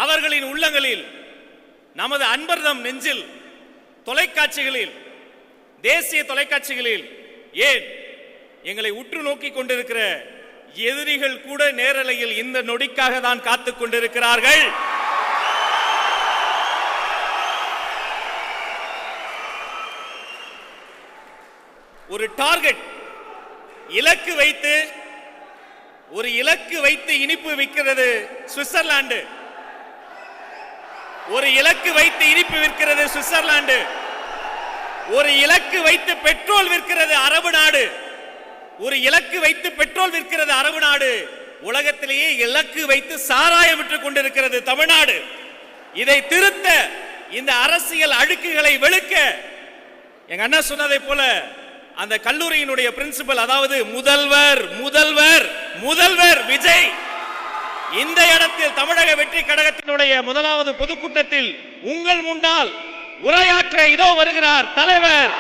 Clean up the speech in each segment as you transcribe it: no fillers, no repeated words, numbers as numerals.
அவர்களின் உள்ளங்களில், நமது அன்பர்தம் நெஞ்சில், தொலைக்காட்சிகளில், தேசிய தொலைக்காட்சிகளில், ஏன் எங்களை உற்று நோக்கி கொண்டிருக்கிற எதிரிகள் கூட நேரலையில் இந்த நொடிக்காக தான் காத்துக் கொண்டிருக்கிறார்கள். ஒரு டார்கெட் இலக்கு வைத்து இனிப்பு விற்கிறது சுவிட்சர்லாந்து. ஒரு இலக்கு வைத்து இனிப்பு விற்கிறது சுவிட்சர்லாந்து. ஒரு இலக்கு வைத்து பெட்ரோல் விற்கிறது அரபு நாடு. ஒரு இலக்கு வைத்து பெட்ரோல் விற்கிறது அரபு நாடு. உலகத்திலேயே இலக்கு வைத்து சாராயம் விற்றுக் கொண்டிருக்கிறது தமிழ்நாடு. இதை திருத்த, இந்த அரசியல் அழுக்குகளை வெளுக்க, எங்க அண்ணா சொன்னதை போல அந்த கல்லூரியினுடைய பிரின்சிபல், அதாவது முதல்வர் முதல்வர் முதல்வர் விஜய் இந்த இடத்தில் தமிழக வெற்றி கழகத்தினுடைய முதலாவது பொதுக்கூட்டத்தில் உங்கள் முன்னால் உரையாற்ற இதோ வருகிறார் தலைவர்.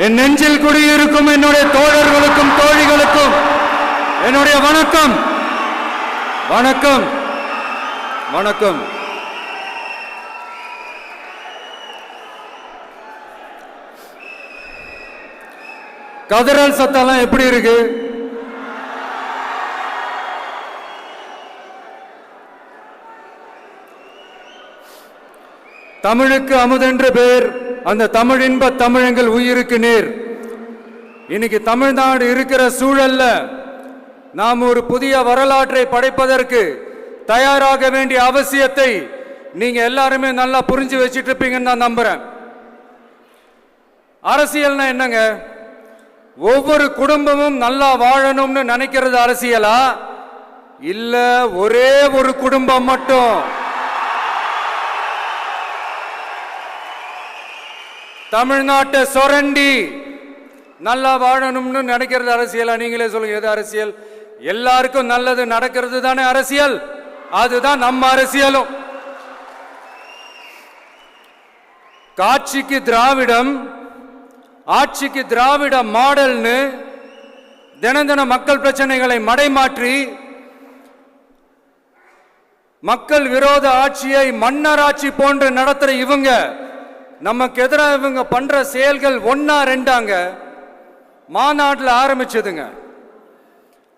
என் நெஞ்சில் குடியிருக்கும் என்னுடைய தோழர்களுக்கும் தோழிகளுக்கும் என்னுடைய வணக்கம் வணக்கம் வணக்கம். கதறல் சத்தம்லாம் எப்படி இருக்கு? தமிழுக்கு அமுதென்று பேர், அந்த தமிழ் இன்ப தமிழங்கள் உயிருக்கு நேர். இன்னைக்கு தமிழ்நாடு இருக்கிற சூழல்ல நாம் ஒரு புதிய வரலாற்றை படைப்பதற்கு தயாராக வேண்டிய அவசியத்தை நீங்க எல்லாருமே நல்லா புரிஞ்சு வச்சிட்டு இருப்பீங்கன்னு நான் நம்புறேன். அரசியல்னா என்னங்க? ஒவ்வொரு குடும்பமும் நல்லா வாழணும்னு நினைக்கிறது அரசியலா? இல்ல ஒரே ஒரு குடும்பம் மட்டும் தமிழ்நாட்டை சுரண்டி நல்லா வாழணும்னு நினைக்கிறது அரசியலா? நீங்களே சொல்லுங்க, எது அரசியல்? எல்லாருக்கும் நல்லது நடக்கிறது தானே அரசியல். அதுதான் நம்ம அரசியலும். காட்சிக்கு திராவிடம், ஆட்சிக்கு திராவிட மாடல்னு தினம் தினம் மக்கள் பிரச்சனைகளை மடைமாற்றி மக்கள் விரோத ஆட்சியை மன்னராட்சி போன்று நடத்துற இவங்க, நமக்கு எதிராக இவங்க பண்ற செயல்கள் ஒன்னா ரெண்டாங்க. மாநாட்டில் ஆரம்பிச்சதுங்க.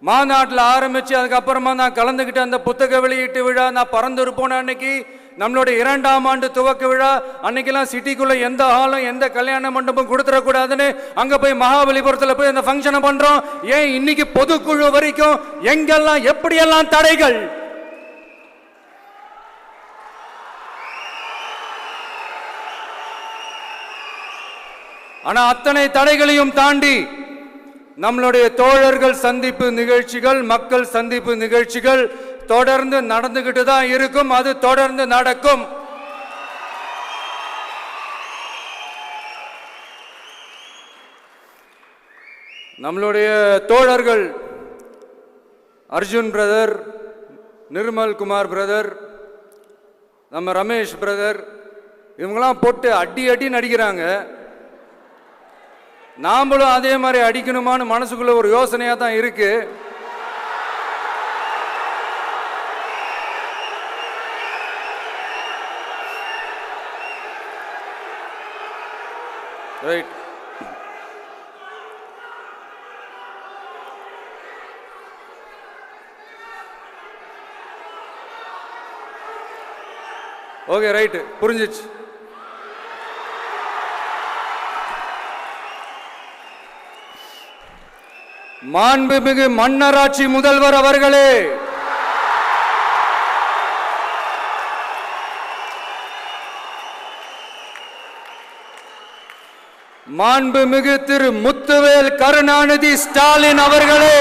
மாநாட்டில் ஆரம்பிச்சு அதுக்கப்புறமா நான் கலந்துக்கிட்ட அந்த புத்தக வெளியீட்டு விழா, நான் பறந்துரு போன அன்னைக்கு நம்மளுடைய 2ஆம் ஆண்டு துவக்க விழா அன்னைக்கெல்லாம் சிட்டிக்குள்ள எந்த ஹாலும் எந்த கல்யாண மண்டபம் கொடுத்துடக்கூடாதுன்னு அங்க போய் மகாபலிபுரத்தில் போய் அந்த ஃபங்க்ஷனை பண்றோம். ஏன் இன்னைக்கு பொதுக்குழு வரைக்கும் எங்கெல்லாம் எப்படியெல்லாம் தடைகள்? ஆனா அத்தனை தடைகளையும் தாண்டி நம்மளுடைய தோழர்கள் சந்திப்பு நிகழ்ச்சிகள், மக்கள் சந்திப்பு நிகழ்ச்சிகள் தொடர்ந்து நடந்துகிட்டு தான் இருக்கும். அது தொடர்ந்து நடக்கும். நம்மளுடைய தோழர்கள் அர்ஜுன் பிரதர், நிர்மல் குமார் பிரதர், நம்ம ரமேஷ் பிரதர், இவங்கெல்லாம் போட்டு அடி அடி நடிக்கிறாங்க. நாமளும் அதே மாதிரி அடிக்கணுமான்னு மனசுக்குள்ள ஒரு யோசனையா தான் இருக்கு. ரைட். ஓகே, ரைட்டு, புரிஞ்சிச்சு. மாண்புமிகு மன்னராட்சி முதல்வர் அவர்களே, மாண்புமிகு திரு முத்துவேல் கருணாநிதி ஸ்டாலின் அவர்களே,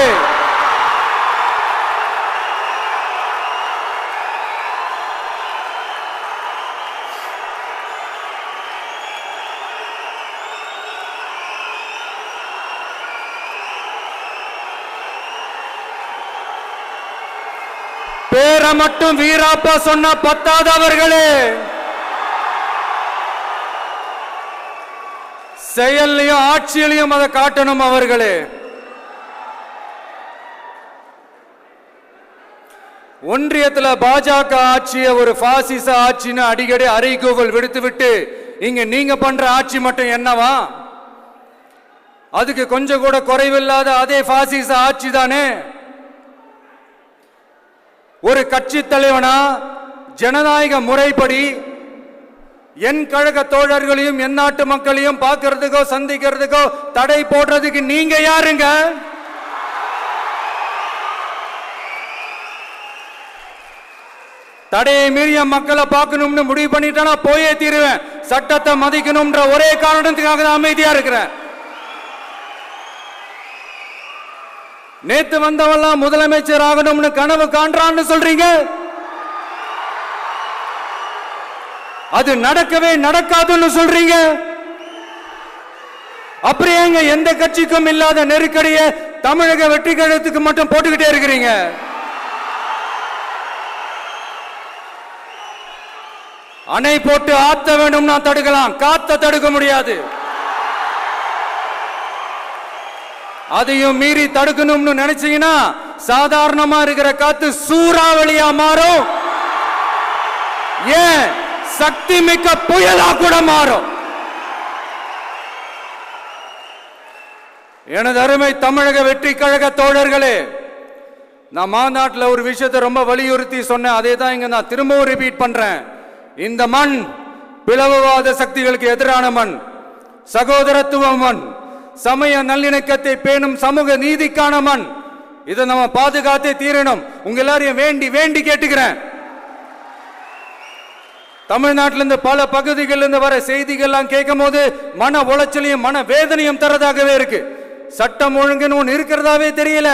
பேரை மட்டும் வீராப்பா சொன்ன பத்தாதவர்களே, செயல்லையும் ஆட்சியிலையும் அதை காட்டணும் அவர்களே. ஒன்றியத்தில் பாஜக ஆட்சியை ஒரு பாசிச ஆட்சின்னு அடிக்கடி அறைகூவல் விடுத்துவிட்டு இங்க நீங்க பண்ற ஆட்சி மட்டும் என்னவா? அதுக்கு கொஞ்சம் கூட குறைவில்லாத அதே பாசிச ஆட்சி தானே. ஒரு கட்சி தலைவனா ஜனநாயக முறைப்படி என் கழக தோழர்களையும் என் நாட்டு மக்களையும் பார்க்கறதுக்கோ சந்திக்கிறதுக்கோ தடை போடுறதுக்கு நீங்க யாருங்க? தடையை மீறிய மக்களை பார்க்கணும்னு முடிவு பண்ணிட்டா போயே தீருவேன். சட்டத்தை மதிக்கணும்ன்ற ஒரே காரணத்துக்காக தான் அமைதியா இருக்கிறேன். நேத்து வந்தவெல்லாம் முதலமைச்சர் ஆகணும்னு கனவு காண்றான்னு சொல்றீங்க. அது நடக்கவே நடக்காதுன்னு சொல்றீங்க. அப்புறம் ஏங்க எந்த கட்சிக்கும் இல்லாத நெருக்கடியை தமிழக வெற்றி கழகத்துக்கு மட்டும் போட்டுக்கிட்டே இருக்கிறீங்க? அணை போட்டு ஆத்த வேணும்னா தடுக்கலாம், காத்த தடுக்க முடியாது. அதையும் மீறி தடுக்கணும்னு நினைச்சீங்கன்னா சாதாரணமா இருக்கிற காத்து சூறாவளியா மாறும். ஏன் சக்தி மிக்க புயலா கூட மாறும். எனது அருமை தமிழக வெற்றி கழக தோழர்களே, நான் மாநாட்டில் ஒரு விஷயத்தை ரொம்ப வலியுறுத்தி சொன்னேன். அதே தான் இங்க நான் திரும்பவும் ரிப்பீட் பண்றேன். இந்த மண் பிளவுவாத சக்திகளுக்கு எதிரான மண், சகோதரத்துவ மண், சமய நல்லிணக்கத்தை பேணும் சமூக நீதிக்கான மண். இதை நம்ம பாதுகாத்தே தீரணும். உங்க எல்லாரையும் வேண்டி வேண்டி கேட்டுக்கிறேன். தமிழ்நாட்டிலிருந்து பல பகுதிகளிலிருந்து வர செய்திகள்லாம் கேட்கும் போது மன உளைச்சலையும் மன வேதனையும் தரதாகவே இருக்கு. சட்டம் ஒழுங்குன்னு ஒன்று இருக்கிறதாவே தெரியல.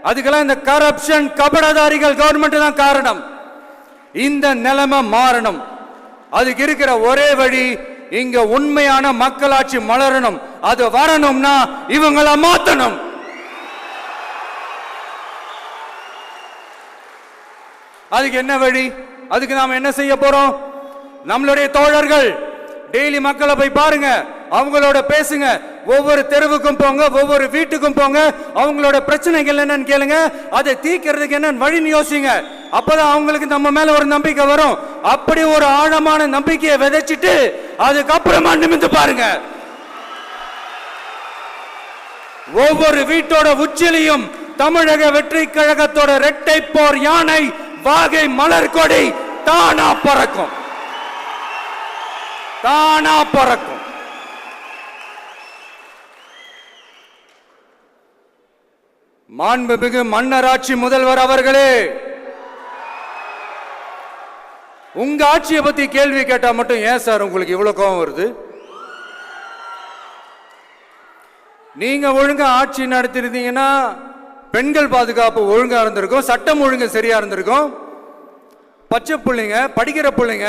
அதுக்கெல்லாம் இந்த கரப்ஷன் கபடதாரிகள் கவர்மெண்ட் தான் காரணம். இந்த நிலைமை மாறணும். அதுக்கு இருக்கிற ஒரே வழி, இங்க உண்மையான மக்களாட்சி மலரணும். அது வரணும்னா இவங்களை மாத்தணும். அதுக்கு என்ன வழி? அதுக்கு நாம என்ன செய்ய போறோம்? நம்மளுடைய தோழர்கள் டெய்லி மக்களை போய் பாருங்க, அவங்களோட பேசுங்க, ஒவ்வொரு தெருவுக்கும் போங்க, ஒவ்வொரு வீட்டுக்கும் போங்க, அவங்களோட பிரச்சனைகள் என்னன்னு கேளுங்க, அதை தீர்க்கிறதுக்கு என்னன்னு வழின்னு யோசிங்க. அப்பதான் அவங்களுக்கு நம்ம மேல ஒரு நம்பிக்கை வரும். அப்படி ஒரு ஆழமான நம்பிக்கையை விதைச்சிட்டு அதுக்கப்புறமா நிமிந்து பாருங்க. ஒவ்வொரு வீட்டோட உச்சிலையும் தமிழக வெற்றி கழகத்தோட இரட்டை போர் யானை வாகை மலர் கொடி தானா பறக்கும், தானா பறக்கும். மாண்புமிகு மன்னராட்சி முதல்வர் அவர்களே, உங்க ஆட்சியை பத்தி கேள்வி கேட்டா மட்டும் ஏன் சார் உங்களுக்கு இவ்வளவு கோபம் வருது? நீங்க ஒழுங்கா ஆட்சி நடத்திருந்தீங்கன்னா பெண்கள் பாதுகாப்பு ஒழுங்கா இருந்திருக்கும், சட்டம் ஒழுங்கு சரியா இருந்திருக்கும். பச்சை பிள்ளைங்க, படிக்கிற பிள்ளைங்க,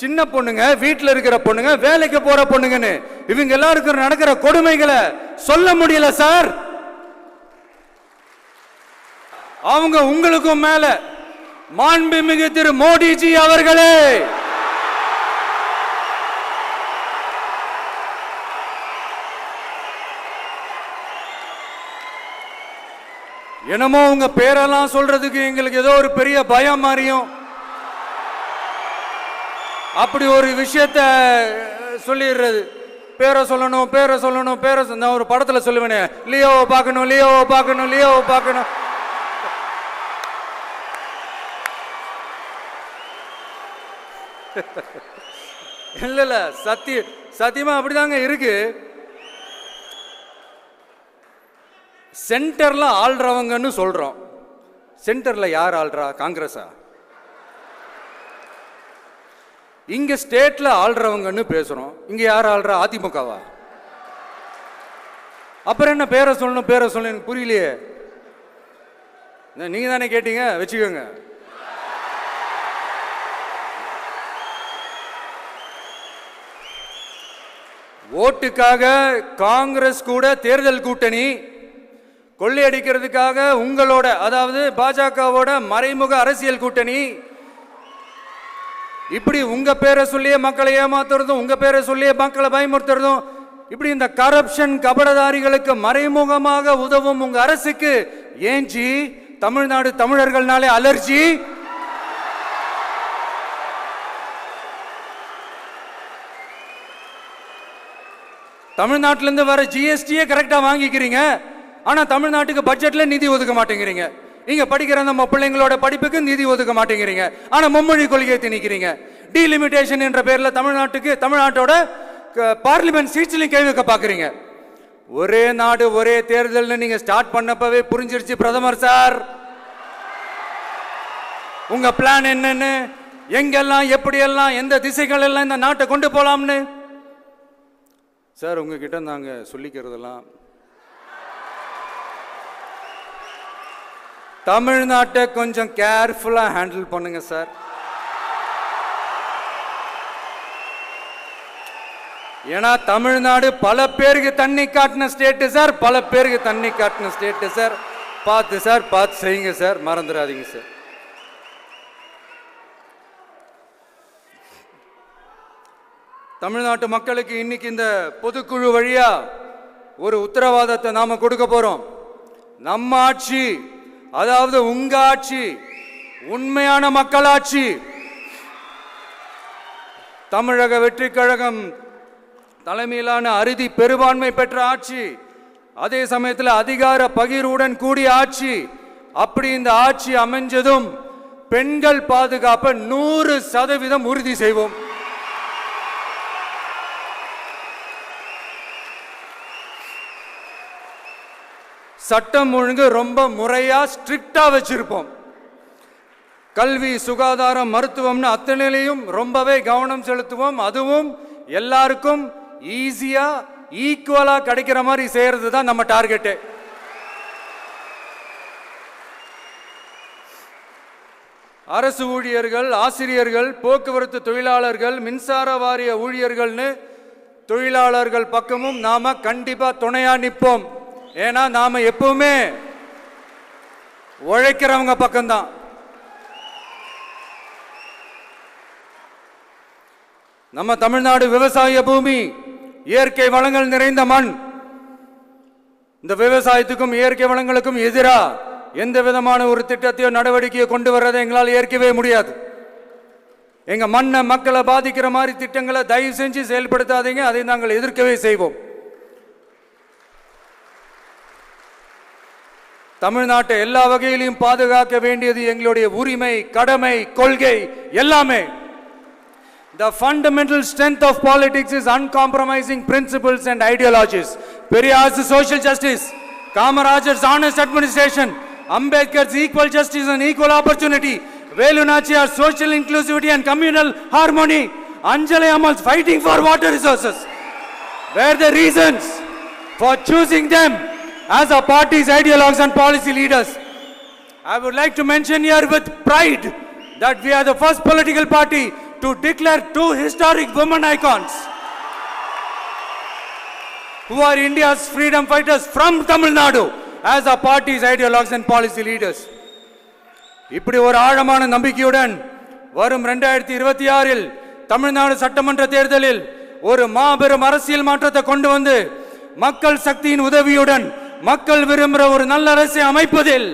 சின்ன பொண்ணுங்க, வீட்டில் இருக்கிற பொண்ணுங்க, வேலைக்கு போற பொண்ணுங்கன்னு இவங்க எல்லாருக்கும் நடக்கிற கொடுமைகளை சொல்ல முடியல சார். அவங்க உங்களுக்கும் மேல மாண்புமிகு திரு மோடிஜி அவர்களே, என்னமோ உங்க பேரெல்லாம் சொல்றதுக்கு எங்களுக்கு ஏதோ ஒரு பெரிய பயம் மாறியும் அப்படி ஒரு விஷயத்த சொல்லிடுறது. பேரை சொல்லணும், பேரை சொல்லணும், பேரை நான் ஒரு படத்துல சொல்லுவேனே, லியோவை பார்க்கணும், லியோவை பார்க்கணும், லியோவை பார்க்கணும். இல்ல இல்ல, சத்தியமா அப்படிதாங்க இருக்கு. சென்டர்ல ஆள்றவங்கன்னு சொல்றோம். சென்டர்ல யார் ஆள்றா? காங்கிரஸா? இங்க ஸ்டேட்ல ஆள்றவங்கன்னு பேசுறோம். இங்க யார் ஆள்றா? அதிமுகவா? அப்புறம் என்ன பேரை சொல்லணும் பேரை சொல்லணும் எனக்கு புரியலையே. நீங்க தானே கேட்டீங்க, வச்சுக்கோங்க. ஓட்டுக்காக காங்கிரஸ் கூட தேர்தல் கூட்டணி, கொள்ளையடிக்கிறதுக்காக உங்களோட அதாவது பாஜகவோட மறைமுக அரசியல் கூட்டணி, இப்படி உங்க பேரை சொல்லியே மக்களை ஏமாத்துறதும் உங்க பேரை சொல்லியே மக்களை பயமுறுத்துறதும், இப்படி இந்த கரப்ஷன் கபடதாரிகளுக்கு மறைமுகமாக உதவும் உங்க அரசுக்கு ஏஞ்சி தமிழ்நாடு தமிழர்கள்னாலே அலர்ஜி. தமிழ்நாட்டிலிருந்து வர ஜிஎஸ்டியே கரெக்டா வாங்கிக்கிறீங்க, ஆனா தமிழ்நாட்டுக்கு பட்ஜெட்ல நிதி ஒதுக்க மாட்டேங்கிறீங்க. இங்க படிக்கிற நம்ம பிள்ளைங்களோட படிப்புக்கு நிதி ஒதுக்க மாட்டேங்கிறீங்க, ஆனா மும்மொழி கொள்கையை திணிக்கிறீங்க. டீலிமிட்டேஷன் என்ற பேர்ல தமிழ்நாட்டோட பார்லிமெண்ட் சீட்ஸ்லையும் கை வைக்க பாக்குறீங்க. ஒரே நாடு ஒரே தேர்தல் நீங்க ஸ்டார்ட் பண்ணப்பவே புரிஞ்சிருச்சு பிரதமர் சார் உங்க பிளான் என்னன்னு, எங்கெல்லாம் எப்படியெல்லாம் எந்த திசைகள் எல்லாம் இந்த நாட்டை கொண்டு போலாம்னு. சார் உங்ககிட்ட நாங்க சொல்லிக்கிறதெல்லாம் தமிழ்நாட்டை கொஞ்சம் கேர்ஃபுல்லா ஹேண்டில் பண்ணுங்க சார். ஏன்னா தமிழ்நாடு பல பேருக்கு தண்ணி காட்டின ஸ்டேட் சார், பல பேருக்கு தண்ணி காட்டின ஸ்டேட் சார். பார்த்து சார், பார்த்து செய்யுங்க சார், மறந்துடாதீங்க சார். தமிழ்நாட்டு மக்களுக்கு இன்னைக்கு இந்த பொதுக்குழு வழியா ஒரு உத்தரவாதத்தை நாம கொடுக்க போறோம். நம்ம ஆட்சி, அதாவது உங்க ஆட்சி, உண்மையான மக்களாட்சி, தமிழக வெற்றி கழகம் தலைமையிலான அறுதி பெரும்பான்மை பெற்ற ஆட்சி, அதே சமயத்தில் அதிகார பகிர்வுடன் கூடிய ஆட்சி. அப்படி இந்த ஆட்சி அமைஞ்சதும் பெண்கள் பாதுகாப்பை 100% உறுதி செய்வோம். சட்டம் ஒழுங்கு ரொம்ப முறையா ஸ்ட்ரிக்டா வச்சிருப்போம். கல்வி, சுகாதாரம், மருத்துவம்னு அத்தனையிலையும் ரொம்பவே கவனம் செலுத்துவோம். அதுவும் எல்லாருக்கும் ஈஸியா ஈக்குவலா கிடைக்கிற மாதிரி செய்யறது தான் நம்ம டார்கெட். அரசு ஊழியர்கள், ஆசிரியர்கள், போக்குவரத்து தொழிலாளர்கள், மின்சார வாரிய ஊழியர்கள்னு தொழிலாளர்கள் பக்கமும் நாம கண்டிப்பா துணையா நிற்போம். ஏன்னா நாம எப்பவுமே உழைக்கிறவங்க பக்கம்தான். நம்ம தமிழ்நாடு விவசாய பூமி, இயற்கை வளங்கள் நிறைந்த மண். இந்த விவசாயத்துக்கும் இயற்கை வளங்களுக்கும் எதிரா எந்த விதமான ஒரு திட்டத்தையோ நடவடிக்கையோ கொண்டு வர்றதை எங்களால் ஏற்கவே முடியாது. எங்க மண்ணை மக்களை பாதிக்கிற மாதிரி திட்டங்களை தயவு செஞ்சு செயல்படுத்தாதீங்க, அதை நாங்கள் எதிர்க்கவே செய்வோம். தமிழ்நாட்டை எல்லா வகையிலும் பாதுகாக்க வேண்டியது எங்களுடைய உரிமை, கடமை, கொள்கை எல்லாமே. The fundamental strength of politics is uncompromising principles and ideologies. Periyar's social justice, Kamarajar's honest administration, Ambedkar's equal justice and equal opportunity, Velu Nachiyar's social inclusivity and communal harmony, Anjali Ammal's fighting for water resources were the reasons for choosing them as our party's ideologues and policy leaders. I would like to mention here with pride that we are the first political party to declare 2 historic women icons who are India's freedom fighters from Tamil Nadu as our party's ideologues and policy leaders. இப்படி ஒரு ஆழமான நம்பிக்கையுடன் வரும் 2026 தமிழ்நாடு சட்டமன்ற தேர்தலில் ஒரு மாபெரும் அரசியல் மாற்றத்தை கொண்டு வந்து மக்கள் சக்தியின் உதவியுடன் மக்கள் விரும்புகிற ஒரு நல்ல அரசை அமைப்பதில்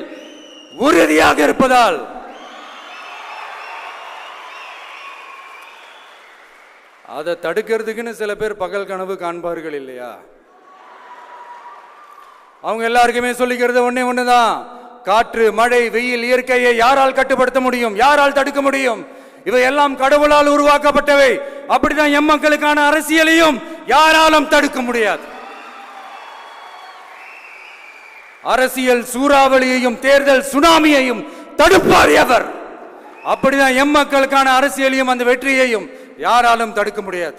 உறுதியாக இருப்பதால் அதை தடுக்கிறதுக்குன்னு சில பேர் பகல் கனவு காண்பார்கள் இல்லையா? அவங்க எல்லாருக்குமே சொல்லிக்கிறது ஒண்ணுதான், காற்று, மழை, வெயில், இயற்கையை யாரால் கட்டுப்படுத்த முடியும், யாரால் தடுக்க முடியும்? இவை எல்லாம் கடவுளால் உருவாக்கப்பட்டவை. அப்படிதான் எம் மக்களுக்கான அரசியலையும் யாராலும் தடுக்க முடியாது. அரசியல் சூறாவளியையும் தேர்தல் சுனாமியையும் தடுப்பார் எவர். அப்படிதான் எம் மக்களுக்கான அரசியலையும் அந்த வெற்றியையும் யாராலும் தடுக்க முடியாது.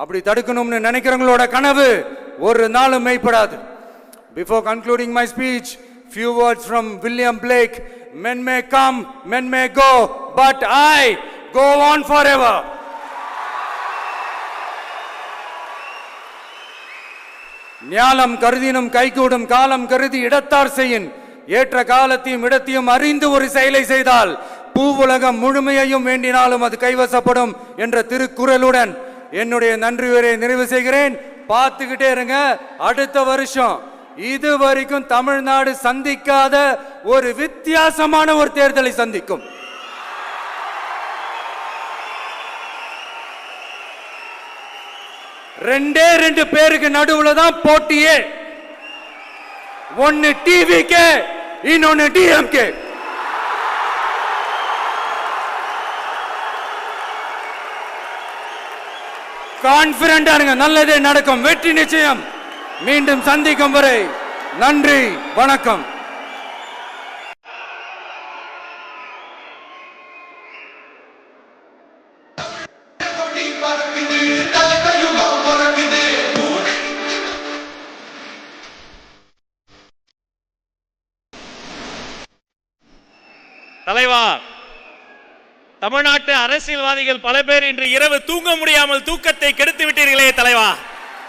அப்படி தடுக்கணும்னு நினைக்கிறவங்களோட கனவு ஒரு நாளும் மெய்ப்படாது. Before concluding my speech, few words from William Blake. Men may come, men may go, but I go on forever. ஞாலம் கருதினும் கைகூடும் காலம் கருதி இடத்தார் செய்யின் ஏற்ற காலத்தையும் இடத்தையும் அறிந்து ஒரு செயலை செய்தால் பூவுலகம் முழுமையையும் வேண்டினாலும் அது கைவசப்படும் என்ற திருக்குறளுடன் என்னுடைய நன்றி உரையை நிறைவு செய்கிறேன். பார்த்துக்கிட்டே இருங்க, அடுத்த வருஷம் இது வரைக்கும் தமிழ்நாடு சந்திக்காத ஒரு வித்தியாசமான ஒரு தேர்தலை சந்திக்கும். ரெண்டே ரெண்டு பேருக்கு நடுவுல தான் போட்டியே. ஒன்னு டிவிகே, இன்னொன்னு டிஎம்கே. கான்பிடண்டா இருங்க, நல்லதே நடக்கும், வெற்றி நிச்சயம். மீண்டும் சந்திக்கும் வரை நன்றி, வணக்கம். தலைவா, தமிழ்நாட்டு அரசியல்வாதிகள் பல பேர் இன்று இரவு தூங்க முடியாமல் தூக்கத்தை கெடுத்து விட்டீர்களே தலைவா.